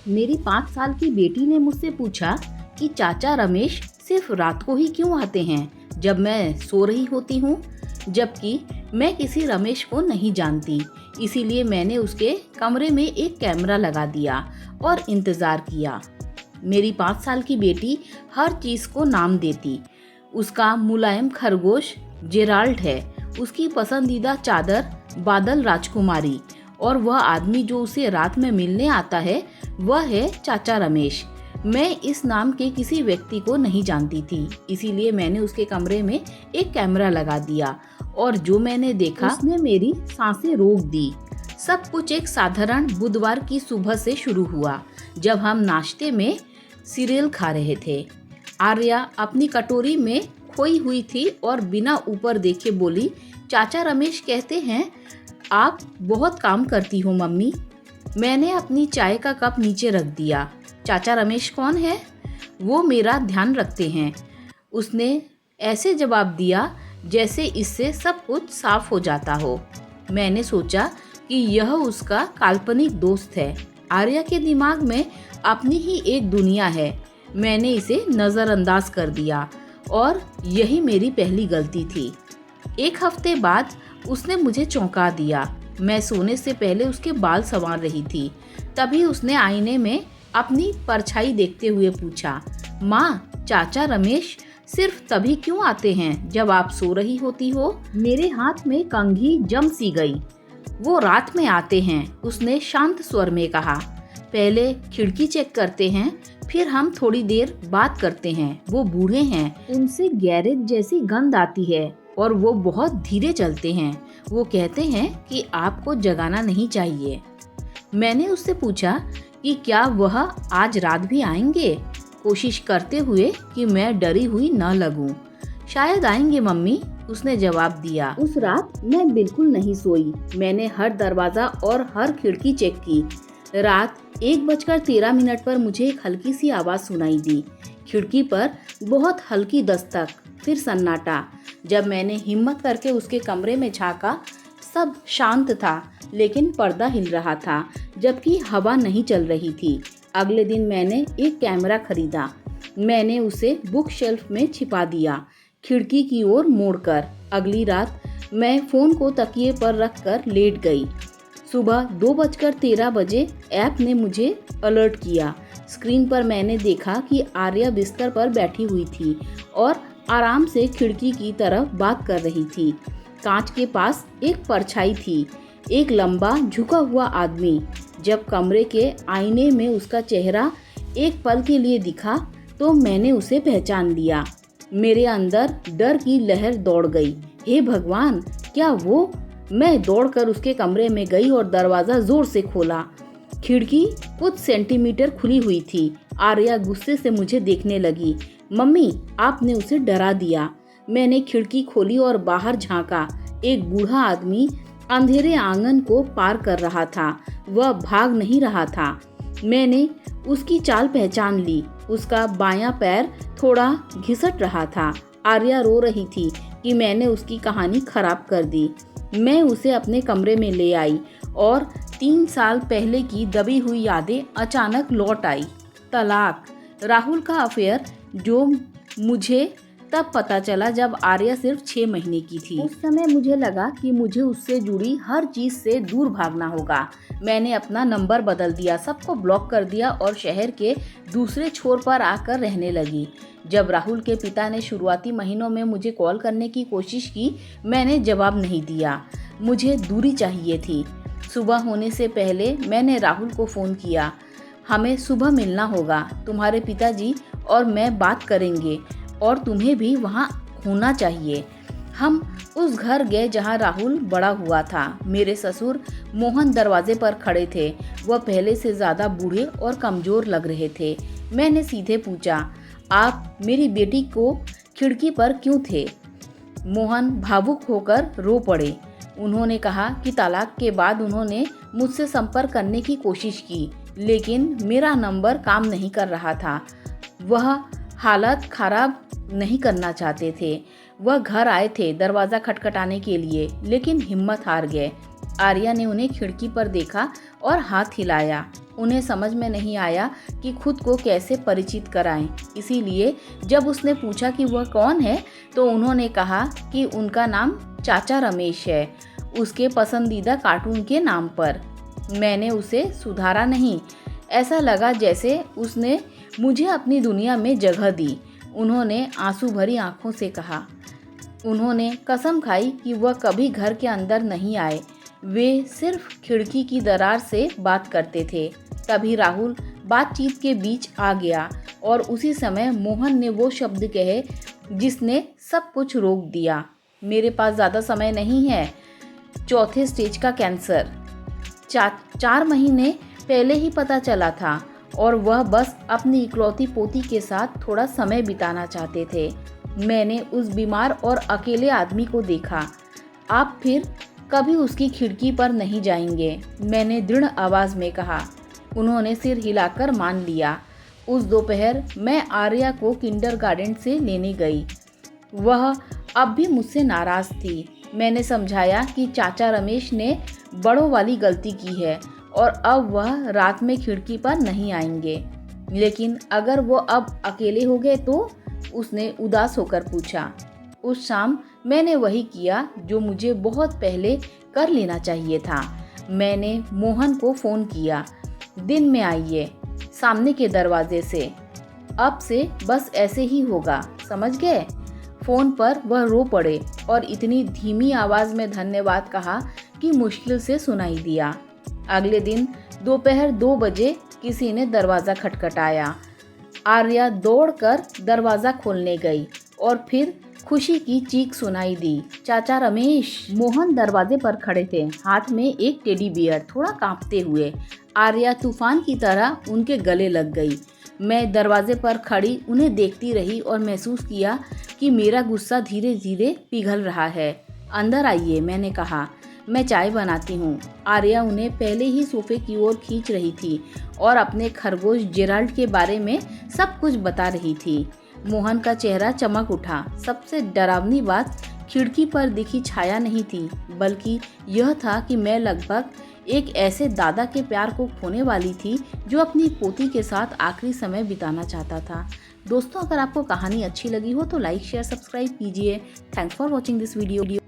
मेरी 5 साल की बेटी ने मुझसे पूछा कि चाचा रमेश सिर्फ रात को ही क्यों आते हैं जब मैं सो रही होती हूँ, जबकि मैं किसी रमेश को नहीं जानती। इसीलिए मैंने उसके कमरे में एक कैमरा लगा दिया और इंतज़ार किया। मेरी 5 साल की बेटी हर चीज़ को नाम देती। उसका मुलायम खरगोश जेराल्ड है, उसकी पसंदीदा चादर बादल राजकुमारी, और वह आदमी जो उसे रात में मिलने आता है वह है चाचा रमेश। मैं इस नाम के किसी व्यक्ति को नहीं जानती थी, इसीलिए मैंने उसके कमरे में एक कैमरा लगा दिया और जो मैंने देखा उसने मेरी सांसें रोक दी। सब कुछ एक साधारण बुधवार की सुबह से शुरू हुआ, जब हम नाश्ते में सीरियल खा रहे थे। आर्या अपनी कटोरी में खोई हुई थी और बिना ऊपर देखे बोली, चाचा रमेश कहते हैं आप बहुत काम करती हो मम्मी। मैंने अपनी चाय का कप नीचे रख दिया। चाचा रमेश कौन है? वो मेरा ध्यान रखते हैं, उसने ऐसे जवाब दिया जैसे इससे सब कुछ साफ हो जाता हो। मैंने सोचा कि यह उसका काल्पनिक दोस्त है। आर्या के दिमाग में अपनी ही एक दुनिया है। मैंने इसे नज़रअंदाज कर दिया और यही मेरी पहली गलती थी। 1 हफ्ते बाद उसने मुझे चौंका दिया। मैं सोने से पहले उसके बाल संवार रही थी, तभी उसने आईने में अपनी परछाई देखते हुए पूछा, माँ, चाचा रमेश सिर्फ तभी क्यों आते हैं जब आप सो रही होती हो? मेरे हाथ में कंघी जम सी गई। वो रात में आते हैं, उसने शांत स्वर में कहा। पहले खिड़की चेक करते हैं, फिर हम थोड़ी देर बात करते हैं। वो बूढ़े हैं, उनसे गैरेज जैसी गंध आती है और वो बहुत धीरे चलते हैं। वो कहते हैं कि आपको जगाना नहीं चाहिए। मैंने उससे पूछा कि क्या वह आज रात भी आएंगे, कोशिश करते हुए कि मैं डरी हुई न लगूं। शायद आएंगे मम्मी, उसने जवाब दिया। उस रात मैं बिल्कुल नहीं सोई। मैंने हर दरवाजा और हर खिड़की चेक की। रात 1:13 पर मुझे एक हल्की सी आवाज़ सुनाई दी। खिड़की पर बहुत हल्की दस्तक, फिर सन्नाटा। जब मैंने हिम्मत करके उसके कमरे में झांका, सब शांत था, लेकिन पर्दा हिल रहा था, जबकि हवा नहीं चल रही थी। अगले दिन मैंने एक कैमरा खरीदा। मैंने उसे बुक शेल्फ में छिपा दिया, खिड़की की ओर मोड़कर। अगली रात मैं फ़ोन को तकिए पर रखकर लेट गई। सुबह 2:13 ऐप ने मुझे अलर्ट किया। स्क्रीन पर मैंने देखा कि आर्या बिस्तर पर बैठी हुई थी और आराम से खिड़की की तरफ बात कर रही थी। कांच के पास एक परछाई थी, एक लंबा झुका हुआ आदमी। जब कमरे के आईने में उसका चेहरा एक पल के लिए दिखा तो मैंने उसे पहचान लिया। मेरे अंदर डर की लहर दौड़ गई। हे भगवान, क्या वो? मैं दौड़कर उसके कमरे में गई और दरवाज़ा जोर से खोला। खिड़की कुछ सेंटीमीटर खुली हुई थी। आर्या गुस्से से मुझे देखने लगी। मम्मी, आपने उसे डरा दिया। मैंने खिड़की खोली और बाहर झांका। एक बूढ़ा आदमी अंधेरे आंगन को पार कर रहा था। वह भाग नहीं रहा था। मैंने उसकी चाल पहचान ली। उसका बायां पैर थोड़ा घिसट रहा था। आर्या रो रही थी कि मैंने उसकी कहानी खराब कर दी। मैं उसे अपने कमरे में ले आई और 3 साल पहले की दबी हुई यादें अचानक लौट आई। तलाक, राहुल का अफेयर, जो मुझे तब पता चला जब आर्या सिर्फ 6 महीने की थी। उस समय मुझे लगा कि मुझे उससे जुड़ी हर चीज़ से दूर भागना होगा। मैंने अपना नंबर बदल दिया, सबको ब्लॉक कर दिया और शहर के दूसरे छोर पर आकर रहने लगी। जब राहुल के पिता ने शुरुआती महीनों में मुझे कॉल करने की कोशिश की, मैंने जवाब नहीं दिया। मुझे दूरी चाहिए थी। सुबह होने से पहले मैंने राहुल को फ़ोन किया। हमें सुबह मिलना होगा, तुम्हारे पिताजी और मैं बात करेंगे और तुम्हें भी वहाँ होना चाहिए। हम उस घर गए जहाँ राहुल बड़ा हुआ था। मेरे ससुर मोहन दरवाजे पर खड़े थे। वह पहले से ज़्यादा बूढ़े और कमज़ोर लग रहे थे। मैंने सीधे पूछा, आप मेरी बेटी को खिड़की पर क्यों थे? मोहन भावुक होकर रो पड़े। उन्होंने कहा कि तलाक के बाद उन्होंने मुझसे संपर्क करने की कोशिश की, लेकिन मेरा नंबर काम नहीं कर रहा था। वह हालत खराब नहीं करना चाहते थे। वह घर आए थे दरवाज़ा खटखटाने के लिए, लेकिन हिम्मत हार गए। आर्या ने उन्हें खिड़की पर देखा और हाथ हिलाया। उन्हें समझ में नहीं आया कि खुद को कैसे परिचित कराएं। इसीलिए जब उसने पूछा कि वह कौन है तो उन्होंने कहा कि उनका नाम चाचा रमेश है, उसके पसंदीदा कार्टून के नाम पर। मैंने उसे सुधारा नहीं, ऐसा लगा जैसे उसने मुझे अपनी दुनिया में जगह दी। उन्होंने आंसू भरी आंखों से कहा। उन्होंने कसम खाई कि वह कभी घर के अंदर नहीं आए, वे सिर्फ खिड़की की दरार से बात करते थे। तभी राहुल बातचीत के बीच आ गया और उसी समय मोहन ने वो शब्द कहे जिसने सब कुछ रोक दिया। मेरे पास ज़्यादा समय नहीं है, 4थे स्टेज का कैंसर। 4 महीने पहले ही पता चला था और वह बस अपनी इकलौती पोती के साथ थोड़ा समय बिताना चाहते थे। मैंने उस बीमार और अकेले आदमी को देखा। आप फिर कभी उसकी खिड़की पर नहीं जाएंगे, मैंने दृढ़ आवाज़ में कहा। उन्होंने सिर हिलाकर मान लिया। उस दोपहर मैं आर्या को किंडरगार्टन से लेने गई। वह अब भी मुझसे नाराज़ थी। मैंने समझाया कि चाचा रमेश ने बड़ों वाली गलती की है और अब वह रात में खिड़की पर नहीं आएंगे। लेकिन अगर वो अब अकेले हो गए तो? उसने उदास होकर पूछा। उस शाम मैंने वही किया जो मुझे बहुत पहले कर लेना चाहिए था। मैंने मोहन को फ़ोन किया, दिन में आइए, सामने के दरवाजे से। अब से बस ऐसे ही होगा, समझ गए? फ़ोन पर वह रो पड़े और इतनी धीमी आवाज़ में धन्यवाद कहा कि मुश्किल से सुनाई दिया। अगले दिन दोपहर 2 बजे किसी ने दरवाज़ा खटखटाया। आर्या दौड़कर दरवाज़ा खोलने गई और फिर खुशी की चीख सुनाई दी। चाचा रमेश! मोहन दरवाजे पर खड़े थे, हाथ में एक टेडी बियर, थोड़ा कांपते हुए। आर्या तूफान की तरह उनके गले लग गई। मैं दरवाजे पर खड़ी उन्हें देखती रही और महसूस किया कि मेरा गुस्सा धीरे धीरे पिघल रहा है। अंदर आइए, मैंने कहा, मैं चाय बनाती हूँ। आर्या उन्हें पहले ही सोफे की ओर खींच रही थी और अपने खरगोश जेराल्ड के बारे में सब कुछ बता रही थी। मोहन का चेहरा चमक उठा। सबसे डरावनी बात खिड़की पर दिखी छाया नहीं थी, बल्कि यह था कि मैं लगभग एक ऐसे दादा के प्यार को खोने वाली थी जो अपनी पोती के साथ आखिरी समय बिताना चाहता था। दोस्तों, अगर आपको कहानी अच्छी लगी हो तो लाइक, शेयर, सब्सक्राइब कीजिए। Thanks for watching this video.